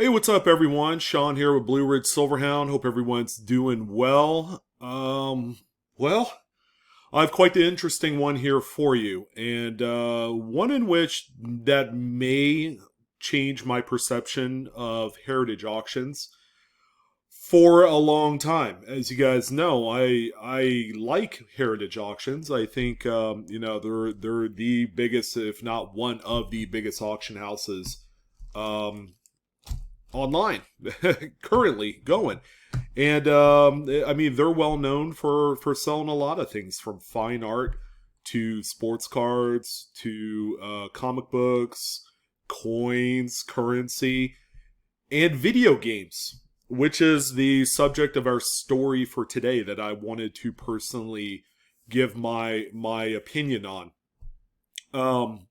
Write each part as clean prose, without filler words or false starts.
Hey, what's up, everyone? Sean here with Blue Ridge Silverhound. Hope everyone's doing well. Well, I have quite the interesting one here for you, and one in which that may change my perception of heritage auctions for a long time. As you guys know, I like heritage auctions. I think they're the biggest, if not one of the biggest auction houses. Online currently going, and I mean, they're well known for selling a lot of things, from fine art to sports cards to comic books, coins, currency, and video games, which is the subject of our story for today that I wanted to personally give my opinion on. um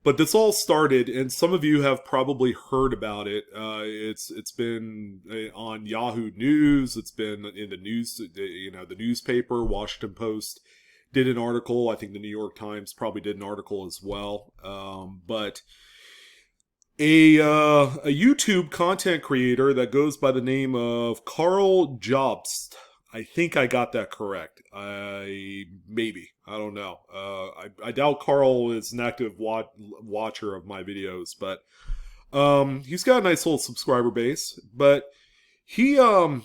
but this all started, and some of you have probably heard about it. It's been on Yahoo News. It's been in the news. The newspaper, Washington Post, did an article. I think the New York Times probably did an article as well. But a YouTube content creator that goes by the name of Carl Jobst. I think I got that correct. I don't know. I doubt Carl is an active watcher of my videos, but he's got a nice little subscriber base. But he um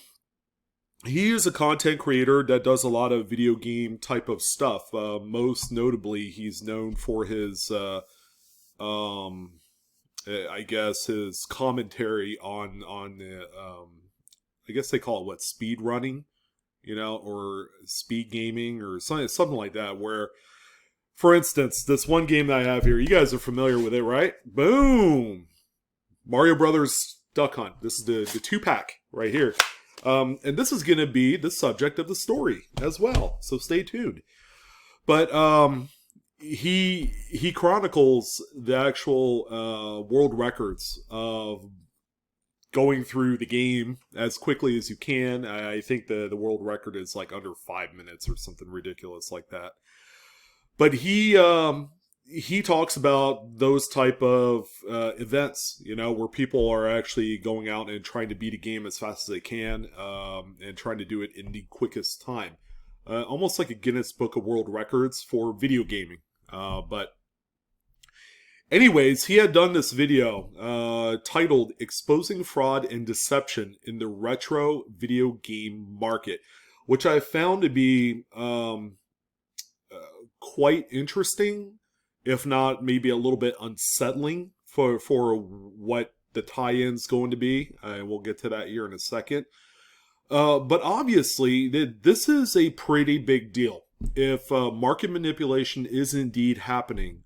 he is a content creator that does a lot of video game type of stuff. Most notably, he's known for his um I guess his commentary on the I guess they call it what, speed running, or speed gaming or something like that. Where, for instance, this one game that I have here, you guys are familiar with it, right? Boom, Mario Brothers Duck Hunt. This is the 2-pack right here, and this is going to be the subject of the story as well. So stay tuned. But he chronicles the actual world records of going through the game as quickly as you can. I think the world record is like under 5 minutes or something ridiculous like that. But he talks about those type of events, where people are actually going out and trying to beat a game as fast as they can, and trying to do it in the quickest time. Almost like a Guinness Book of World Records for video gaming. But anyways, he had done this video titled "Exposing Fraud and Deception in the Retro Video Game Market," which I found to be quite interesting, if not maybe a little bit unsettling for what the tie-in's going to be. And we'll get to that here in a second. But obviously, this is a pretty big deal. If market manipulation is indeed happening,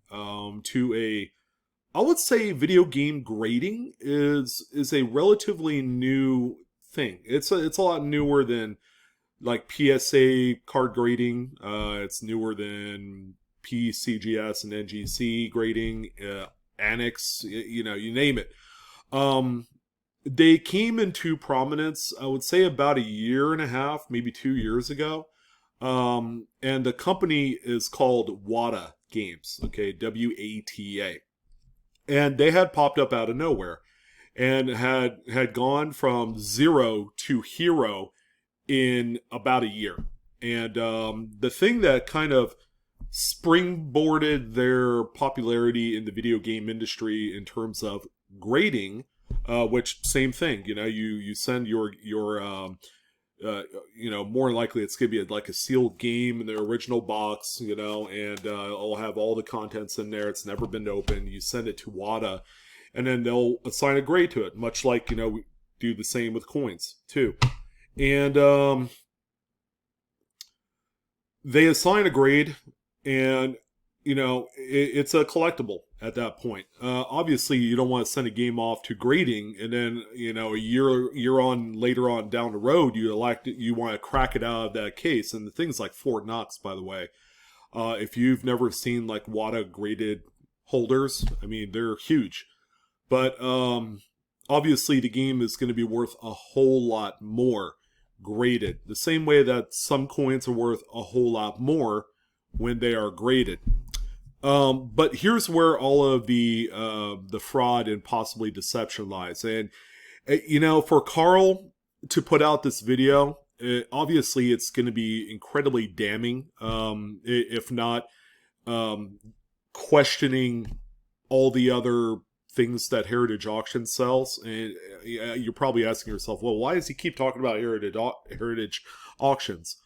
I would say video game grading is a relatively new thing. It's a lot newer than like PSA card grading. It's newer than PCGS and NGC grading, Annex, you name it. They came into prominence, I would say, about a year and a half, maybe 2 years ago. And the company is called Wata Games, okay, WATA. And they had popped up out of nowhere and had gone from zero to hero in about a year. And the thing that kind of springboarded their popularity in the video game industry in terms of grading, which, same thing, you send your more likely it's going to be like a sealed game in the original box, and it'll have all the contents in there. It's never been opened. You send it to WADA, and then they'll assign a grade to it, much like, we do the same with coins too. And they assign a grade, and it's a collectible at that point. Obviously, you don't want to send a game off to grading, and then a year on later on down the road, you want to crack it out of that case. And the things like Fort Knox, by the way, if you've never seen like WATA graded holders, I mean, they're huge. But obviously, the game is going to be worth a whole lot more graded, the same way that some coins are worth a whole lot more when they are graded. But here's where all of the fraud and possibly deception lies. And for Carl to put out this video, obviously it's going to be incredibly damning, if not um, questioning all the other things that Heritage Auction sells. And you're probably asking yourself, well, why does he keep talking about Heritage Auctions?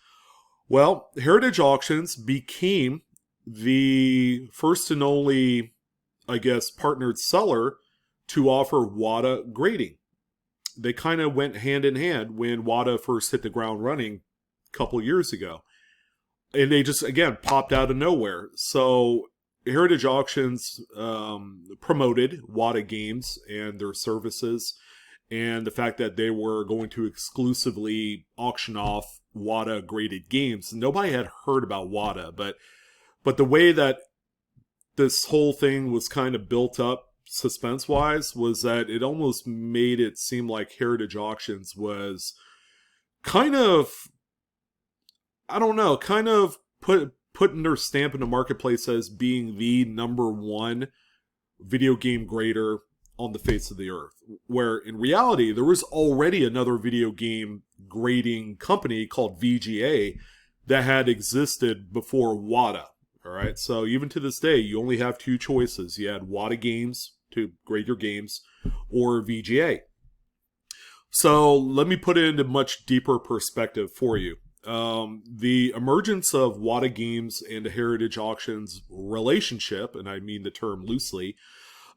Well, Heritage Auctions became the first and only, I guess, partnered seller to offer Wata grading. They kind of went hand in hand when Wata first hit the ground running a couple years ago. And they just, again, popped out of nowhere. So Heritage Auctions promoted Wata Games and their services, and the fact that they were going to exclusively auction off Wata graded games. Nobody had heard about Wata, but the way that this whole thing was kind of built up suspense-wise was that it almost made it seem like Heritage Auctions was kind of, I don't know, kind of putting their stamp in the marketplace as being the number one video game grader on the face of the earth. Where in reality, there was already another video game grading company called VGA that had existed before Wata. All right, so even to this day, you only have two choices. You had Wata Games to grade your games, or VGA. So let me put it into much deeper perspective for you. The emergence of Wata Games and the Heritage Auctions relationship, and I mean the term loosely,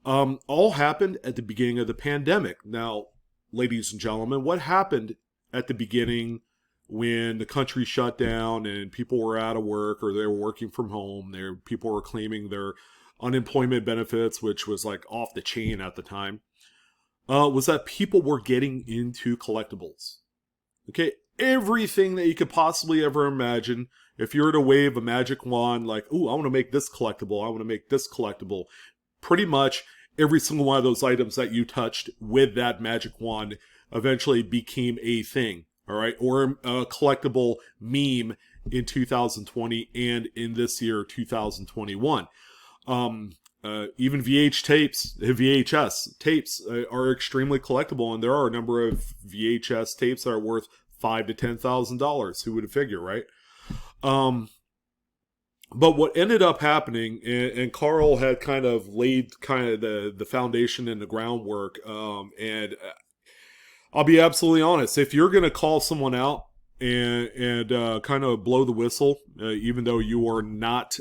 all happened at the beginning of the pandemic. Now, ladies and gentlemen, what happened at the beginning when the country shut down and people were out of work or they were working from home? People were claiming their unemployment benefits, which was like off the chain at the time, was that people were getting into collectibles. Okay, everything that you could possibly ever imagine. If you were to wave a magic wand, like, ooh, I want to make this collectible, I want to make this collectible, pretty much every single one of those items that you touched with that magic wand eventually became a thing, all right? Or a collectible meme in 2020 and in this year, 2021. Even VHS tapes are extremely collectible, and there are a number of VHS tapes that are worth $5,000 to $10,000. Who would figure, right? But what ended up happening, and Carl had kind of laid kind of the foundation and the groundwork, and I'll be absolutely honest, if you're going to call someone out and kind of blow the whistle, even though you are not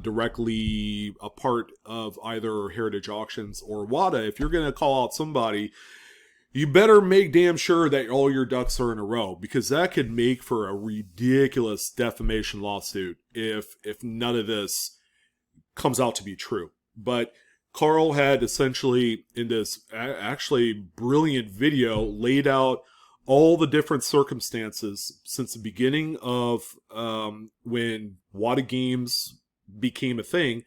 directly a part of either Heritage Auctions or Wata, if you're going to call out somebody, you better make damn sure that all your ducks are in a row, because that could make for a ridiculous defamation lawsuit if none of this comes out to be true. But Carl had essentially, in this actually brilliant video, laid out all the different circumstances since the beginning of when Wata Games became a thing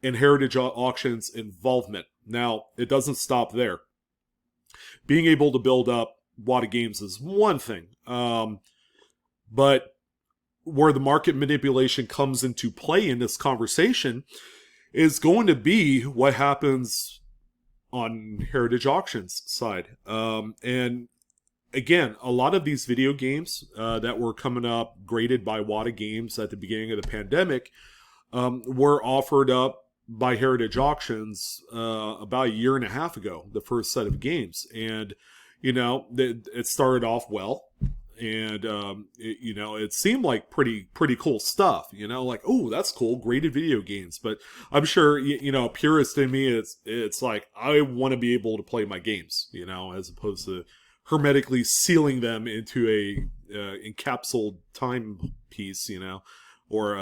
and Heritage Auctions involvement. Now, it doesn't stop there. Being able to build up Wata Games is one thing, but where the market manipulation comes into play in this conversation is going to be what happens on Heritage Auctions side. And again, a lot of these video games that were coming up graded by Wata Games at the beginning of the pandemic were offered up by Heritage Auctions about a year and a half ago, the first set of games. And, it started off well. And, it seemed like pretty cool stuff, like, oh, that's cool, graded video games. But I'm sure, purist in me, it's like, I want to be able to play my games, as opposed to hermetically sealing them into a encapsulated timepiece, or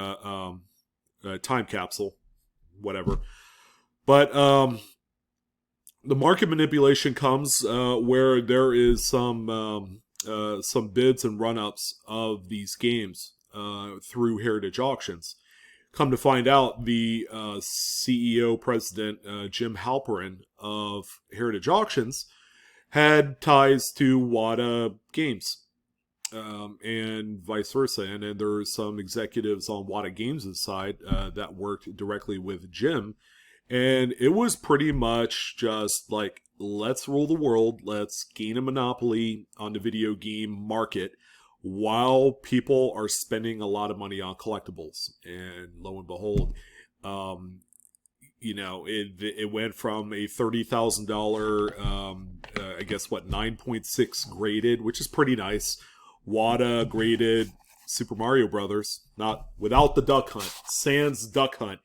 a time capsule, whatever. But the market manipulation comes where there is some bids and run-ups of these games through Heritage Auctions. Come to find out, the CEO, President Jim Halperin of Heritage Auctions had ties to Wata Games. and vice versa. And then there's some executives on Wata Games' side that worked directly with Jim. And it was pretty much just like, let's rule the world, let's gain a monopoly on the video game market while people are spending a lot of money on collectibles. And lo and behold, um, it went from a $30,000, I guess 9.6 graded, which is pretty nice. Wata graded Super Mario Brothers, not without the Duck Hunt, sans Duck Hunt,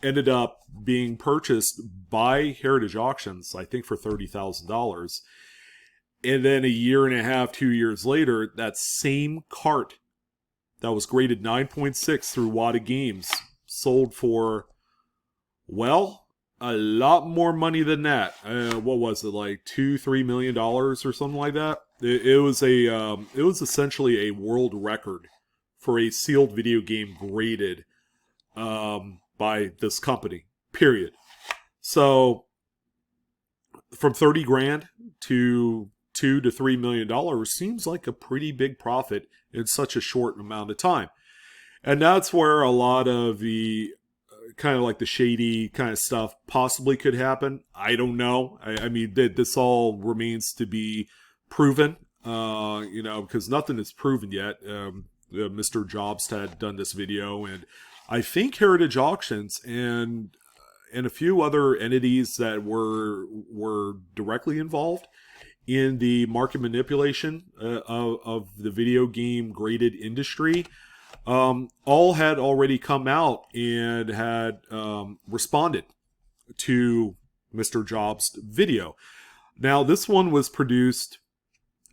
ended up being purchased by Heritage Auctions, I think for $30,000. And then a year and a half, 2 years later, that same cart that was graded 9.6 through Wata Games sold for, well, a lot more money than that. What was it, like $2-3 million or something like that? It was essentially a world record for a sealed video game graded by this company. Period. So from 30 grand to $2 to $3 million seems like a pretty big profit in such a short amount of time. And that's where a lot of the kind of like the shady kind of stuff possibly could happen. I don't know. I mean, this all remains to be proven, because nothing is proven yet. Mr. Jobs had done this video, and I think Heritage Auctions and a few other entities that were directly involved in the market manipulation of the video game graded industry, all had already come out and had responded to Mr. Jobs' video. Now, this one was produced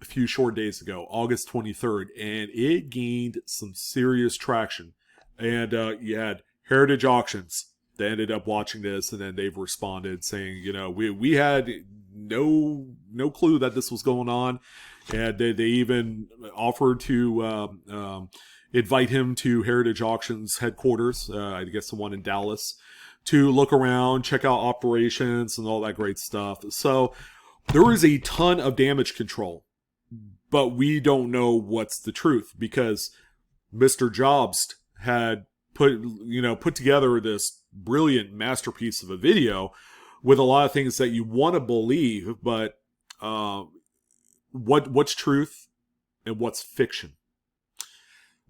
a few short days ago, August 23rd, and it gained some serious traction. And you had Heritage Auctions. They ended up watching this, and then they've responded saying, we had no clue that this was going on, and they even offered to invite him to Heritage Auctions headquarters, I guess the one in Dallas, to look around, check out operations, and all that great stuff. So there is a ton of damage control, but we don't know what's the truth, because Mr. Jobs had put together this brilliant masterpiece of a video with a lot of things that you want to believe, but what's truth and what's fiction?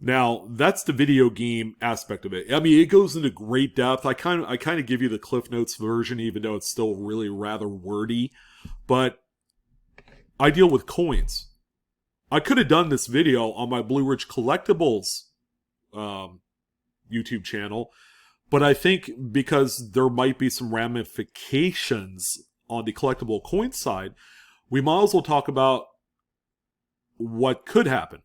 Now, that's the video game aspect of it. I mean, it goes into great depth. I kind of give you the Cliff Notes version, even though it's still really rather wordy. But I deal with coins. I could have done this video on my Blue Ridge Collectibles YouTube channel, but I think because there might be some ramifications on the collectible coin side, we might as well talk about what could happen.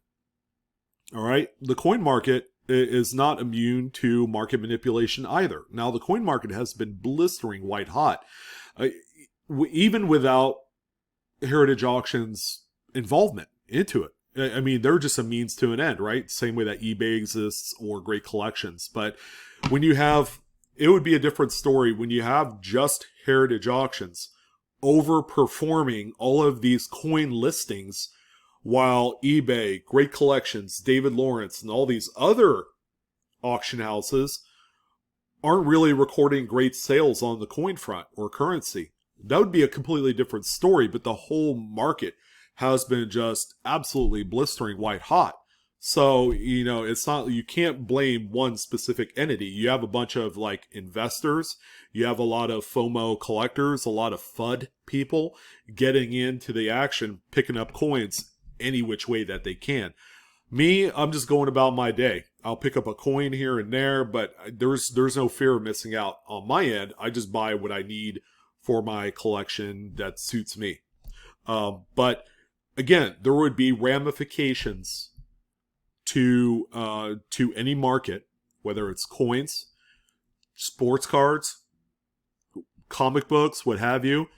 All right, the coin market is not immune to market manipulation either. Now, the coin market has been blistering white hot, even without Heritage Auctions' involvement into it. I mean, they're just a means to an end, right? Same way that eBay exists or Great Collections. But when you have, it would be a different story when you have just Heritage Auctions overperforming all of these coin listings, while eBay, Great Collections, David Lawrence, and all these other auction houses aren't really recording great sales on the coin front or currency. That would be a completely different story, but the whole market has been just absolutely blistering white hot. So, it's not, you can't blame one specific entity. You have a bunch of like investors, you have a lot of FOMO collectors, a lot of FUD people getting into the action, picking up coins any which way that they can. Me, I'm just going about my day. I'll pick up a coin here and there, but there's no fear of missing out on my end. I just buy what I need for my collection that suits me. But again, there would be ramifications to any market, whether it's coins, sports cards, comic books, what have you,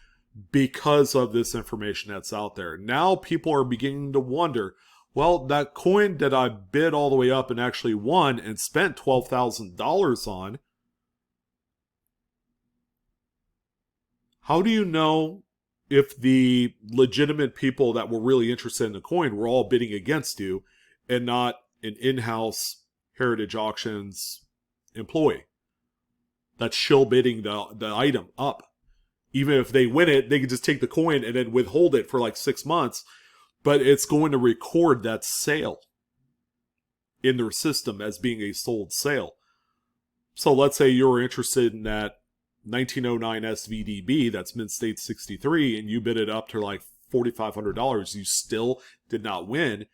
because of this information that's out there. Now people are beginning to wonder, well, that coin that I bid all the way up and actually won and spent $12,000 on, how do you know if the legitimate people that were really interested in the coin were all bidding against you and not an in-house Heritage Auctions employee that's shill bidding the item up. Even if they win it, they can just take the coin and then withhold it for like 6 months, but it's going to record that sale in their system as being a sold sale. So let's say you're interested in that 1909 SVDB, that's Mint State 63, and you bid it up to like $4,500. You still did not win,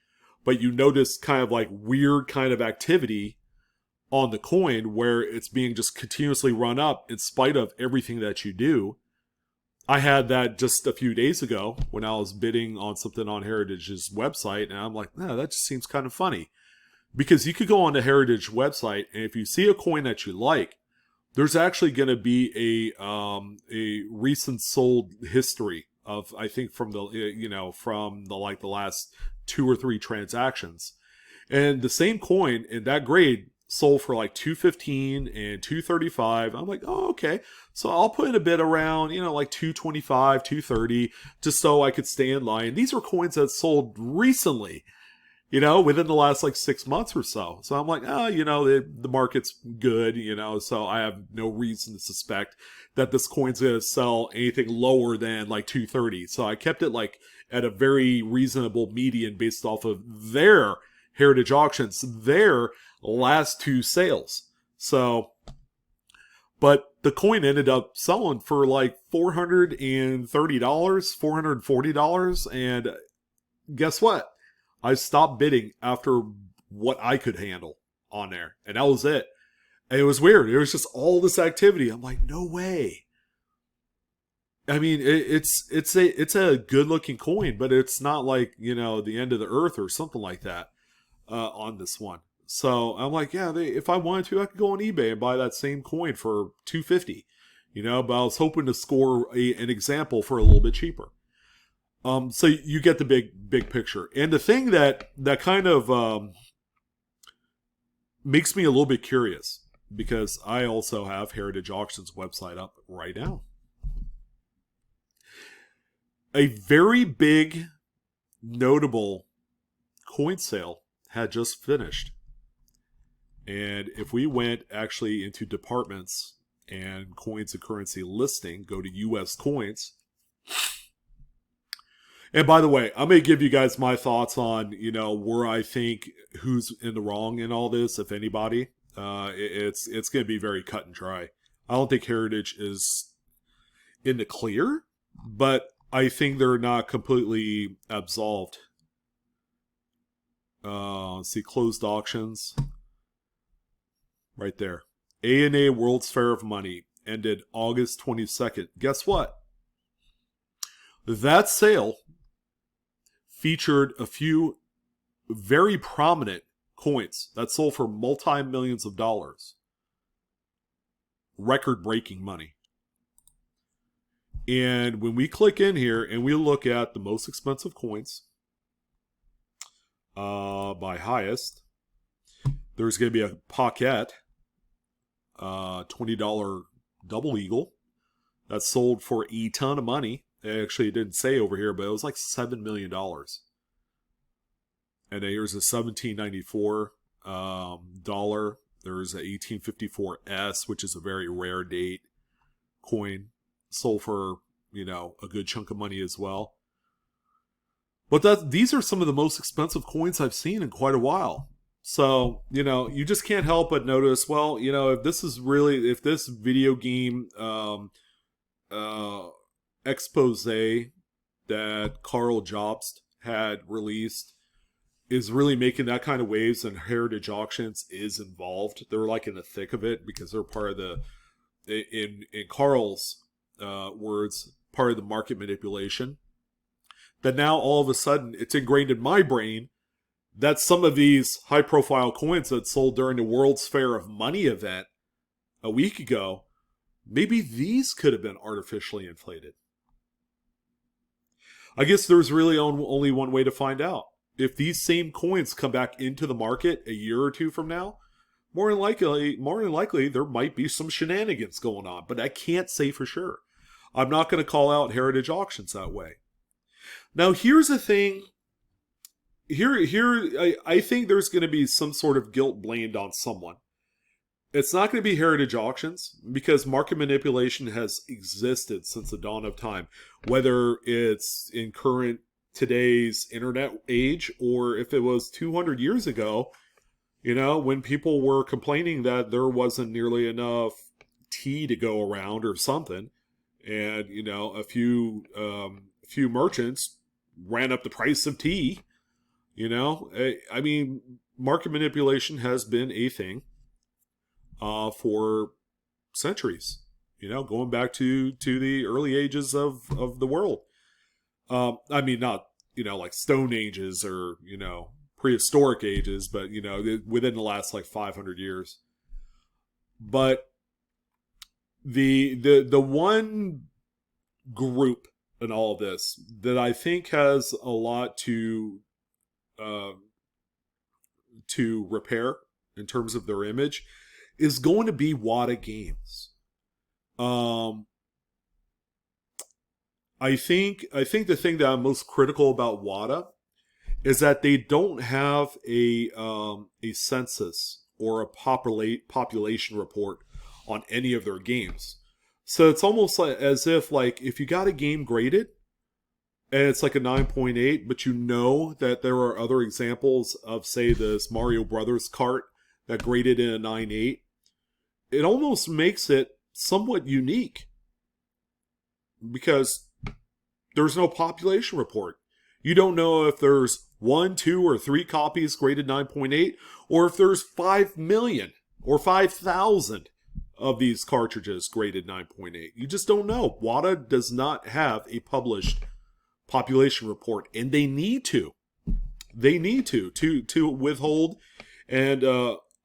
but you notice kind of like weird kind of activity on the coin where it's being just continuously run up in spite of everything that you do. I had that just a few days ago when I was bidding on something on Heritage's website, and I'm like, no, that just seems kind of funny. Because you could go on the Heritage website, and if you see a coin that you like, there's actually going to be a recent sold history of, I think, from the like the last 2 or 3 transactions, and the same coin in that grade sold for like $215 and $235. I'm like, oh, okay, so I'll put in a bid around like $225, $230, just so I could stay in line. These are coins that sold recently, within the last like 6 months or so. So I'm like, the market's good, so I have no reason to suspect that this coin's going to sell anything lower than like 230. So I kept it like at a very reasonable median based off of their Heritage Auctions, their last 2 sales. So, but the coin ended up selling for like $430, $440. And guess what? I stopped bidding after what I could handle on there. And that was it. And it was weird. It was just all this activity. I'm like, no way. I mean, it's a good looking coin, but it's not like, the end of the earth or something like that on this one. So I'm like, yeah, if I wanted to, I could go on eBay and buy that same coin for $250, but I was hoping to score an example for a little bit cheaper. So you get the big picture. And the thing that kind of makes me a little bit curious, because I also have Heritage Auctions website up right now. A very big, notable coin sale had just finished. And if we went actually into departments and coins and currency listing, go to US coins. And by the way, I'm going to give you guys my thoughts on, where I think who's in the wrong in all this, if anybody. It's going to be very cut and dry. I don't think Heritage is in the clear, but I think they're not completely absolved. Let's see, closed auctions. Right there. ANA World's Fair of Money ended August 22nd. Guess what? That sale featured a few very prominent coins that sold for multi-millions of dollars. Record-breaking money. And when we click in here and we look at the most expensive coins by highest, there's going to be a Pocket $20 double eagle that sold for a ton of money. Actually, it didn't say over here, but it was like $7 million. And then here's a 1794 dollar. There's a 1854S, which is a very rare date coin, sold for a good chunk of money as well. But these are some of the most expensive coins I've seen in quite a while. So, you just can't help but notice, well, if this video game expose that Carl Jobst had released is really making that kind of waves, and Heritage Auctions is involved. They're like in the thick of it because they're part of in Carl's words, part of the market manipulation. That now all of a sudden it's ingrained in my brain that some of these high-profile coins that sold during the World's Fair of Money event a week ago, maybe these could have been artificially inflated. I guess there's really only one way to find out. If these same coins come back into the market a year or two from now, more than likely, there might be some shenanigans going on, but I can't say for sure. I'm not going to call out heritage auctions that way. Now, here's the thing. I think there's going to be some sort of guilt blamed on someone. It's not going to be heritage auctions because market manipulation has existed since the dawn of time, whether it's in current today's internet age or if it was 200 years ago, when people were complaining that there wasn't nearly enough tea to go around or something, and a few merchants ran up the price of tea. I mean, market manipulation has been a thing for centuries. Going back to the early ages of the world. I mean, not like Stone Ages or prehistoric ages, but within the last like 500 years. But the one group in all of this that I think has a lot to repair in terms of their image is going to be Wata Games. I think the thing that I'm most critical about Wata is that they don't have a census or a population report on any of their games. So it's almost like as if like if you got a game graded and it's like a 9.8, but that there are other examples of, say, this Mario Brothers cart that graded in a 9.8, it almost makes it somewhat unique because there's no population report. You don't know if there's 1, 2, or 3 copies graded 9.8, or if there's 5 million or 5,000 of these cartridges graded 9.8. You just don't know. Wata does not have a published population report, and they need to. They need to withhold and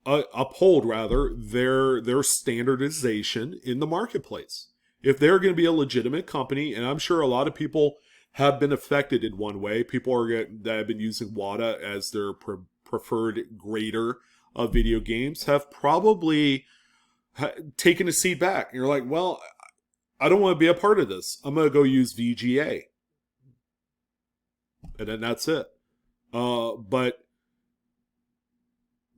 uphold rather their standardization in the marketplace. If they're going to be a legitimate company, and I'm sure a lot of people have been affected in one way. People that have been using Wata as their preferred grader of video games have probably taken a seat back. And you're like, well, I don't want to be a part of this. I'm going to go use VGA. And then that's it. But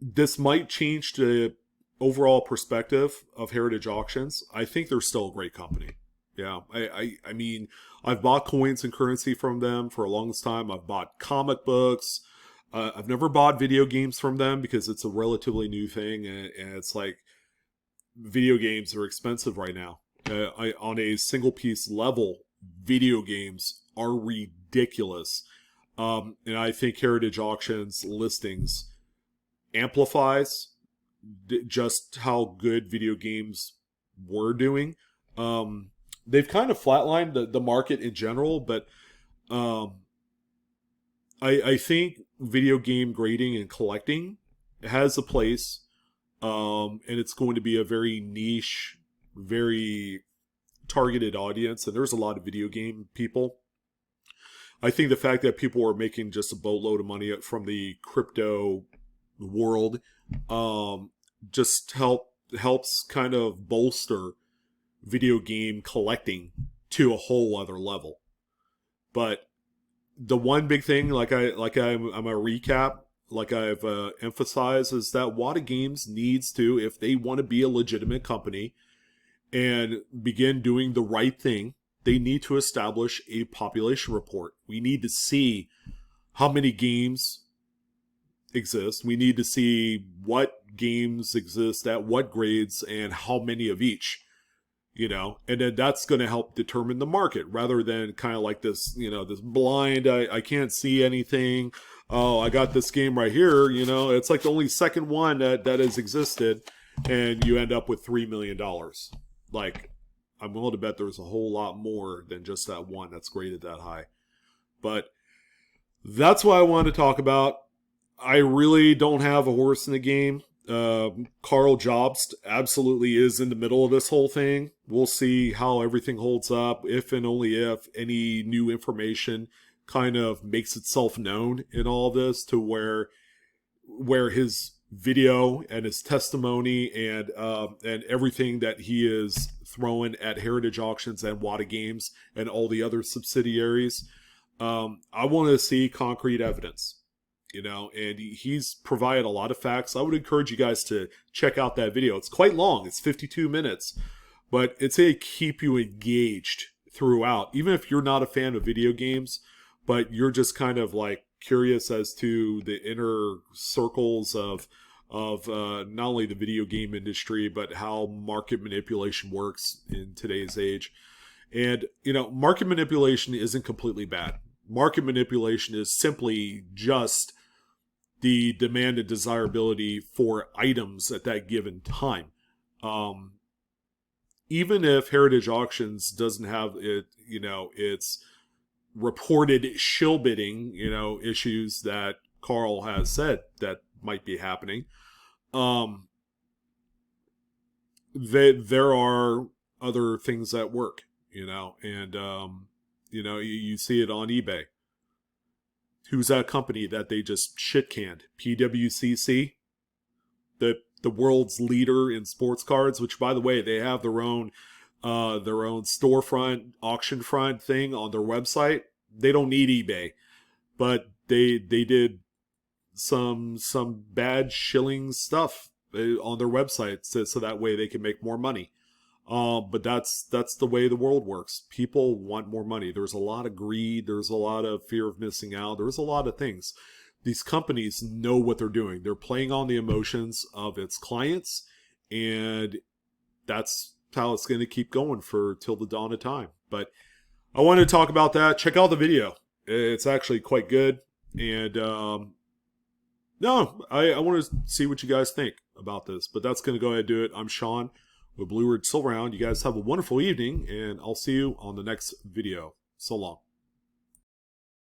this might change the overall perspective of Heritage Auctions. I think they're still a great company. Yeah, I mean, I've bought coins and currency from them for a longest time. I've bought comic books. I've never bought video games from them because it's a relatively new thing, and it's like video games are expensive right now. On a single piece level, video games are ridiculous. And I think Heritage Auctions listings amplifies just how good video games were doing. They've kind of flatlined the market in general, but I think video game grading and collecting has a place, and it's going to be a very niche, very targeted audience, and there's a lot of video game people. I think the fact that people are making just a boatload of money from the crypto world just helps kind of bolster video game collecting to a whole other level. But the one big thing, I'm a recap, like I've emphasized, is that Wata Games needs to, if they want to be a legitimate company and begin doing the right thing, they need to establish a population report. We need to see how many games exist. We need to see what games exist at what grades and how many of each. And then that's going to help determine the market rather than kind of like this, this blind, I can't see anything. Oh, I got this game right here. It's like the only second one that has existed, and you end up with $3 million. Like, I'm willing to bet there's a whole lot more than just that one that's graded that high. But that's what I wanted to talk about. I really don't have a horse in the game. Carl Jobst absolutely is in the middle of this whole thing. We'll see how everything holds up, if and only if any new information kind of makes itself known in all this, to where his video and his testimony and everything that he is throwing at Heritage Auctions and Wata Games and all the other subsidiaries. I want to see concrete evidence, and he's provided a lot of facts. I would encourage you guys to check out that video. It's quite long. It's 52 minutes, but it's a keep you engaged throughout, even if you're not a fan of video games, but you're just kind of like curious as to the inner circles of not only the video game industry, but how market manipulation works in today's age. And, market manipulation isn't completely bad. Market manipulation is simply just the demand and desirability for items at that given time. Even if Heritage Auctions doesn't have it, its reported shill bidding, issues that Carl has said that might be happening, there are other things at work, and you see it on eBay. Who's that company that they just shit canned? PWCC, the world's leader in sports cards, which, by the way, they have their own storefront, auction front thing on their website. They don't need eBay, but they did some bad shilling stuff on their website so that way they can make more money. But that's the way the world works. People want more money. There's a lot of greed. There's a lot of fear of missing out. There's a lot of things. These companies know what they're doing. They're playing on the emotions of its clients, and that's how it's going to keep going for till the dawn of time. But I wanted to talk about that. Check out the video. It's actually quite good. And no, I want to see what you guys think about this. But that's going to go ahead and do it. I'm Sean with Blue Ridge Silverhound. You guys have a wonderful evening, and I'll see you on the next video. So long.